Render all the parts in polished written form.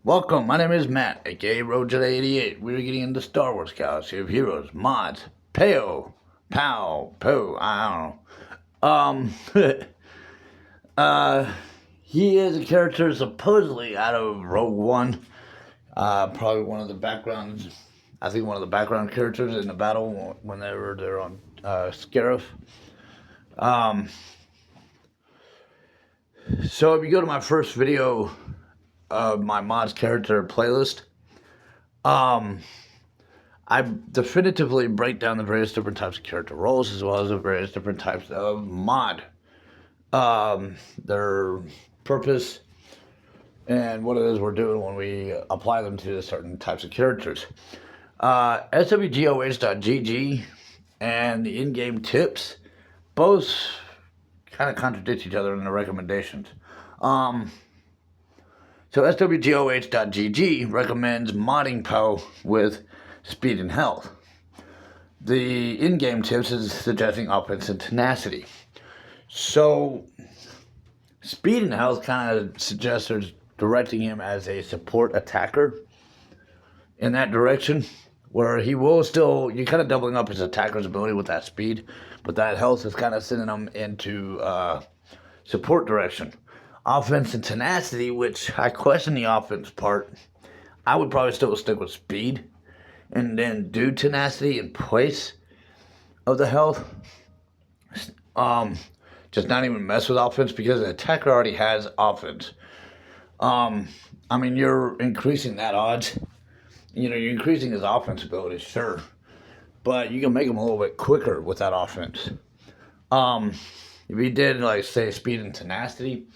Welcome, my name is Matt, aka RoadJedi88. We're getting into Star Wars Galaxy of Heroes, mods, Peo, Pow, Po, I don't know. uh, he is a character supposedly out of Rogue One. Probably one of the backgrounds, I think one of the background characters in the battle whenever they're on Scarif. Um, so if you go to my first video of my mods character playlist, um, I definitively break down the various different types of character roles as well as the various different types of mod, their purpose, and what it is we're doing when we apply them to certain types of characters. SWGOH.GG and the in-game tips both kind of contradict each other in the recommendations. So SWGOH.GG recommends modding Poe with speed and health. The in-game tips is suggesting offense and tenacity. So speed and health kind of suggests there's directing him as a support attacker in that direction, where he will still, you're kind of doubling up his attacker's ability with that speed, but that health is kind of sending him into support direction. Offense and tenacity, which I question the offense part. I would probably still stick with speed and then do tenacity in place of the health. Just not even mess with offense because the attacker already has offense. I mean, you're increasing that odds. You're increasing his offense ability, sure, but you can make him a little bit quicker with that offense. If he did, like, say, speed and tenacity,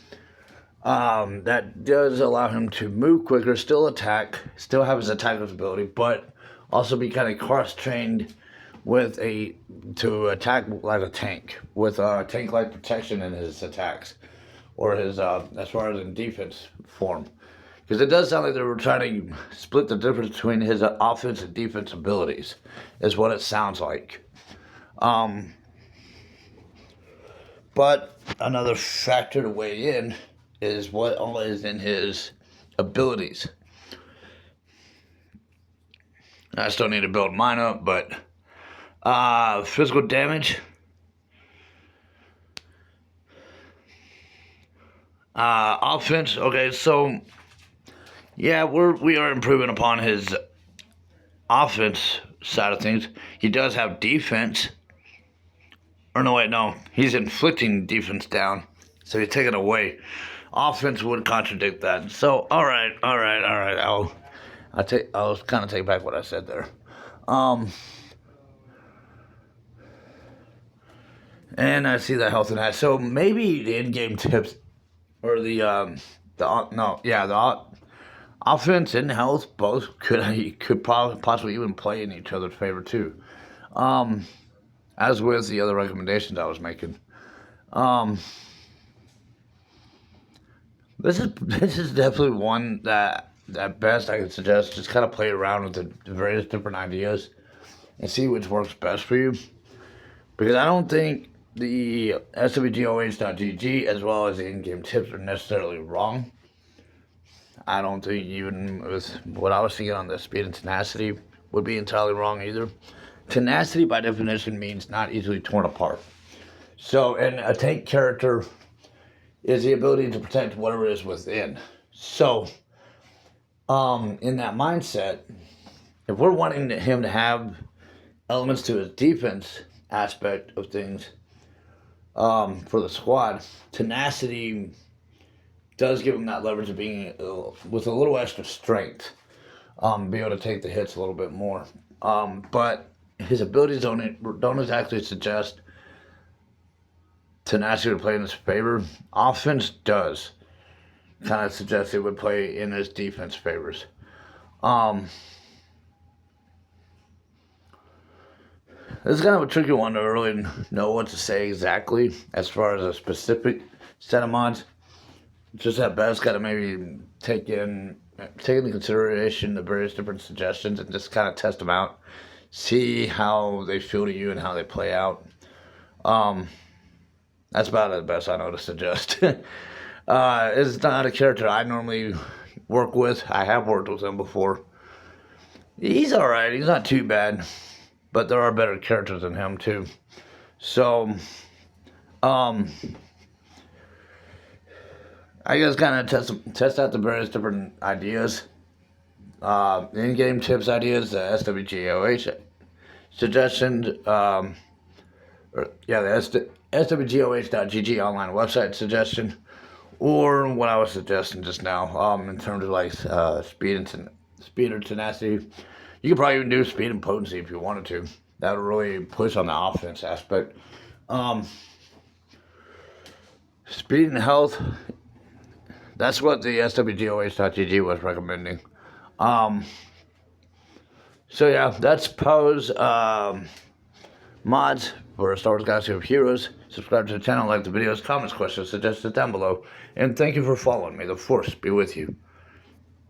that does allow him to move quicker, still attack, still have his attacker's ability, but also be kind of cross-trained to attack like a tank, with tank-like protection in his attacks, or his, as far as in defense form. Because it does sound like they were trying to split the difference between his offense and defense abilities, is what it sounds like. But another factor to weigh in is what all is in his abilities. I still need to build mine up, but physical damage, offense. Okay, so yeah, we are improving upon his offense side of things. He does have defense. Or no, wait, no. He's inflicting defense down, so he's taking away. Offense would contradict that. So, all right. I'll kind of take back what I said there. And I see the health in that. So maybe the in-game tips, or the offense and health both could possibly even play in each other's favor too. As with the other recommendations I was making. This is definitely one that at best I could suggest just kind of play around with the various different ideas and see which works best for you. Because I don't think the SWGOH.GG as well as the in-game tips are necessarily wrong. I don't think even with what I was seeing on the speed and tenacity would be entirely wrong either. Tenacity, by definition, means not easily torn apart. So, and a tank character is the ability to protect whatever is within. So, in that mindset, if we're wanting him to have elements to his defense aspect of things for the squad, tenacity does give him that leverage of being with a little extra strength, be able to take the hits a little bit more. But his abilities don't exactly suggest tenacity would play in his favor. Offense does kind of suggest it would play in his defense favors. This is kind of a tricky one to really know what to say exactly as far as a specific set of mods. Just at best, got to maybe take into consideration the various different suggestions and just kind of test them out. See how they feel to you and how they play out. That's about the best I know to suggest. It's not a character I normally work with. I have worked with him before. He's alright. He's not too bad. But there are better characters than him, too. So, I guess kind of test out the various different ideas. In-game tips ideas, the SWGOH suggestions. The SWGOH.GG online website suggestion. Or what I was suggesting just now, in terms of like speed or tenacity. You could probably even do speed and potency if you wanted to. That would really push on the offense aspect. Speed and health. That's what the SWGOH.GG was recommending. So yeah, that's Poe's mods for Star Wars Galaxy of Heroes. Subscribe to the channel, like the videos, comments, questions, suggestions down below. And thank you for following me. The Force be with you.